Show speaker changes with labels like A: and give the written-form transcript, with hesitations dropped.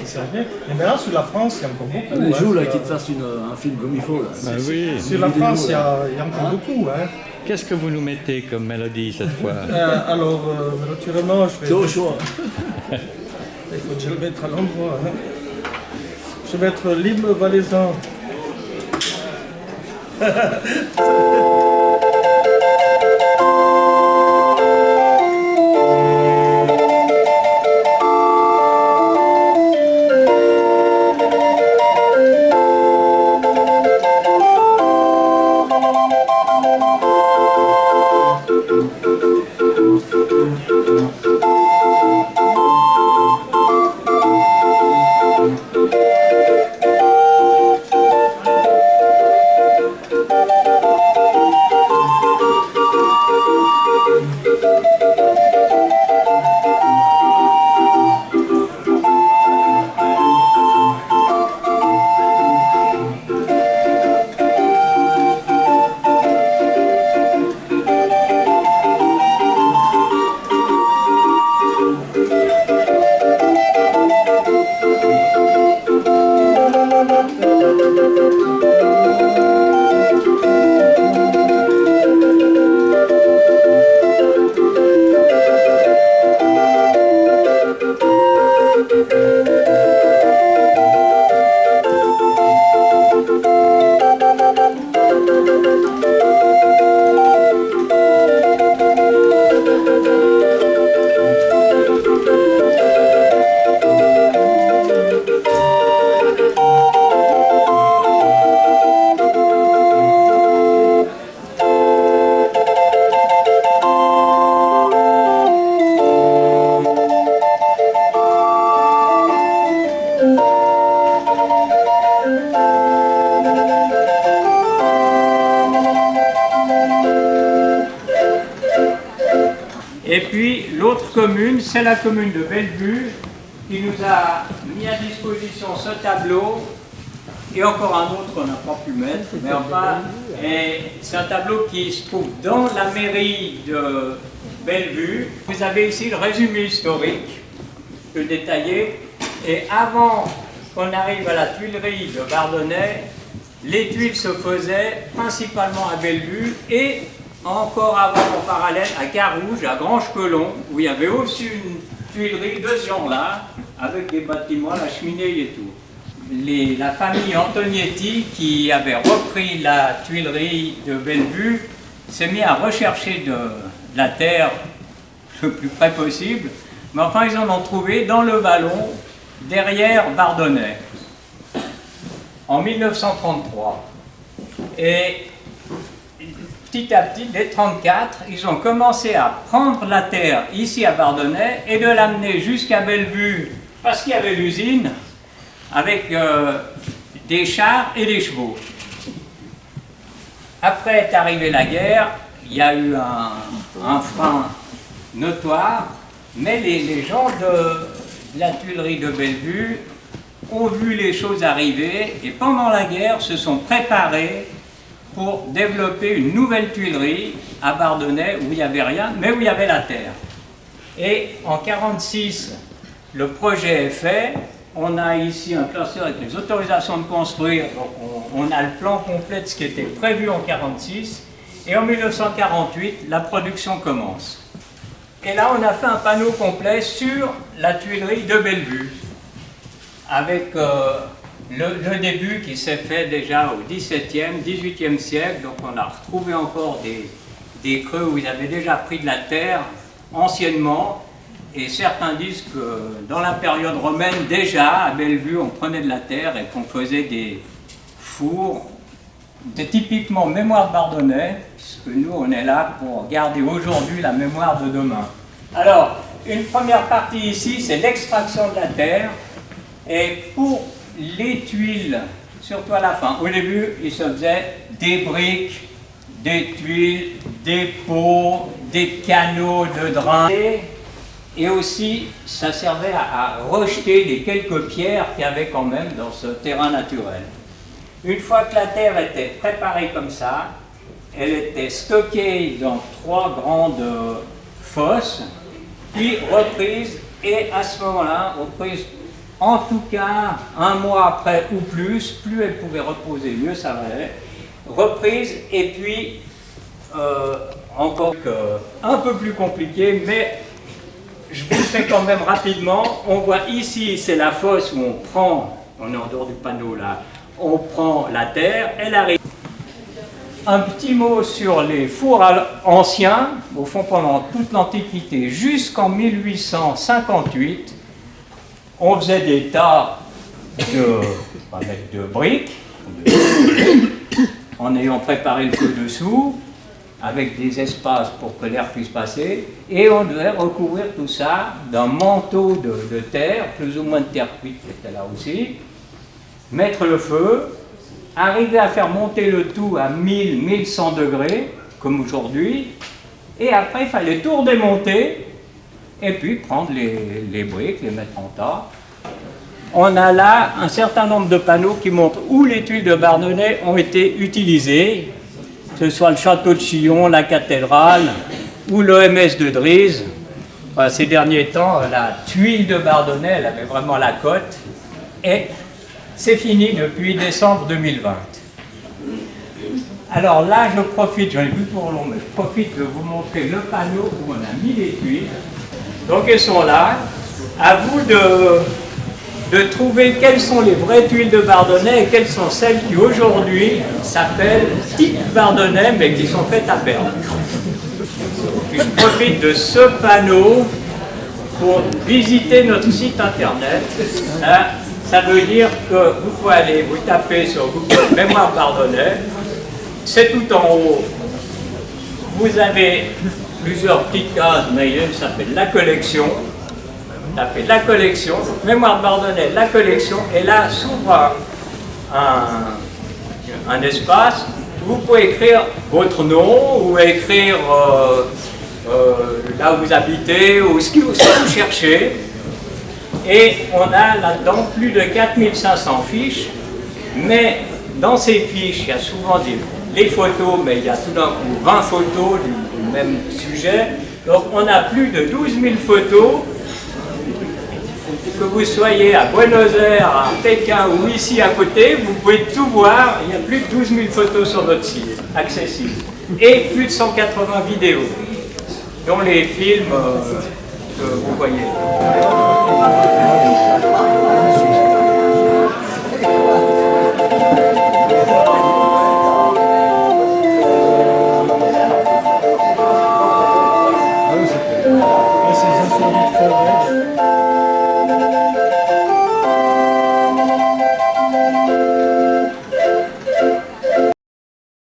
A: Ils seraient bien. Mais maintenant, sur la France, il y a encore beaucoup.
B: Les joues, là,
A: sur,
B: qu'ils te fassent un film comme il faut. Là.
C: Bah oui.
A: sur la France, il y a encore beaucoup. Hein.
C: Qu'est-ce que vous nous mettez comme mélodie cette fois?
A: Alors, naturellement, je vais...
B: C'est au choix.
A: Il faut que je le mette à l'endroit. Hein. Je vais mettre l'hymne valaisan.
D: Et puis l'autre commune, c'est la commune de Bellevue, qui nous a mis à disposition ce tableau, et encore un autre qu'on n'a pas pu mettre, mais enfin, c'est un tableau qui se trouve dans la mairie de Bellevue. Vous avez ici le résumé historique, le détaillé, et avant qu'on arrive à la tuilerie de Bardonnay, les tuiles se faisaient principalement à Bellevue et encore avant en parallèle à Carouge, à Grange-Quelon, où il y avait aussi une tuilerie de ce genre-là, avec des bâtiments, la cheminée et tout. La famille Antonietti, qui avait repris la tuilerie de Bellevue, s'est mis à rechercher de la terre le plus près possible, mais enfin ils en ont trouvé dans le vallon, derrière Bardonnay, en 1933. Et petit à petit, dès 1934, ils ont commencé à prendre la terre ici à Bardonnay et de l'amener jusqu'à Bellevue, parce qu'il y avait l'usine, avec des chars et des chevaux. Après est arrivée la guerre, il y a eu un frein notoire, mais les gens de la tuilerie de Bellevue ont vu les choses arriver et pendant la guerre se sont préparés pour développer une nouvelle tuilerie à Bardonnay où il n'y avait rien, mais où il y avait la terre. Et en 1946, le projet est fait. On a ici un classeur avec les autorisations de construire. Donc on a le plan complet de ce qui était prévu en 1946. Et en 1948, la production commence. Et là, on a fait un panneau complet sur la tuilerie de Bellevue, avec le début qui s'est fait déjà au XVIIe, XVIIIe siècle. Donc on a retrouvé encore des creux où ils avaient déjà pris de la terre anciennement. Et certains disent que dans la période romaine, déjà, à Bellevue, on prenait de la terre et qu'on faisait des fours. C'est typiquement mémoire de Bardonnay, puisque nous, on est là pour garder aujourd'hui la mémoire de demain. Alors, une première partie ici, c'est l'extraction de la terre. Et pour les tuiles, surtout à la fin, au début, il se faisait des briques, des tuiles, des pots, des canaux de drain. Et aussi, ça servait à rejeter les quelques pierres qu'il y avait quand même dans ce terrain naturel. Une fois que la terre était préparée comme ça, elle était stockée dans 3 grandes fosses, puis reprise, et à ce moment-là, reprise En tout cas, un mois après ou plus elle pouvait reposer, mieux ça valait. Reprise, et puis encore un peu plus compliqué, mais je vous le fais quand même rapidement. On voit ici, c'est la fosse où on est en dehors du panneau là, on prend la terre, elle arrive. Un petit mot sur les fours anciens, au fond pendant toute l'Antiquité, jusqu'en 1858, on faisait des tas de briques, en ayant préparé le feu dessous, avec des espaces pour que l'air puisse passer, et on devait recouvrir tout ça d'un manteau de terre, plus ou moins de terre cuite qui était là aussi, mettre le feu, arriver à faire monter le tout à 1000-1100 degrés, comme aujourd'hui, et après il fallait tout redémonter, et puis prendre les briques, les mettre en tas. On a là un certain nombre de panneaux qui montrent où les tuiles de Bardonnay ont été utilisées, que ce soit le château de Chillon, la cathédrale ou l'OMS de Drise. Enfin, ces derniers temps, la tuile de Bardonnay, elle avait vraiment la cote, et c'est fini depuis décembre 2020. Alors là, je profite, j'en ai plus pour long, mais je profite de vous montrer le panneau où on a mis les tuiles. Donc elles sont là. À vous de trouver quelles sont les vraies tuiles de Bardonnay et quelles sont celles qui aujourd'hui s'appellent type Bardonnay mais qui sont faites à Berne. Puis je profite de ce panneau pour visiter notre site internet. Là, ça veut dire que vous pouvez aller vous taper sur Google Mémoire Bardonnay. C'est tout en haut. Vous avez plusieurs petites cases, mais une s'appelle la collection. Tapez la collection, Mémoire Bardonnay, la collection, et là s'ouvre un espace où vous pouvez écrire votre nom, ou écrire là où vous habitez, ou ce que vous cherchez. Et on a là-dedans plus de 4500 fiches, mais dans ces fiches, il y a souvent les photos, mais il y a tout d'un coup 20 photos du même sujet. Donc on a plus de 12 000 photos. Que vous soyez à Buenos Aires, à Pékin ou ici à côté, vous pouvez tout voir. Il y a plus de 12 000 photos sur notre site, accessibles. Et plus de 180 vidéos, dont les films que vous voyez.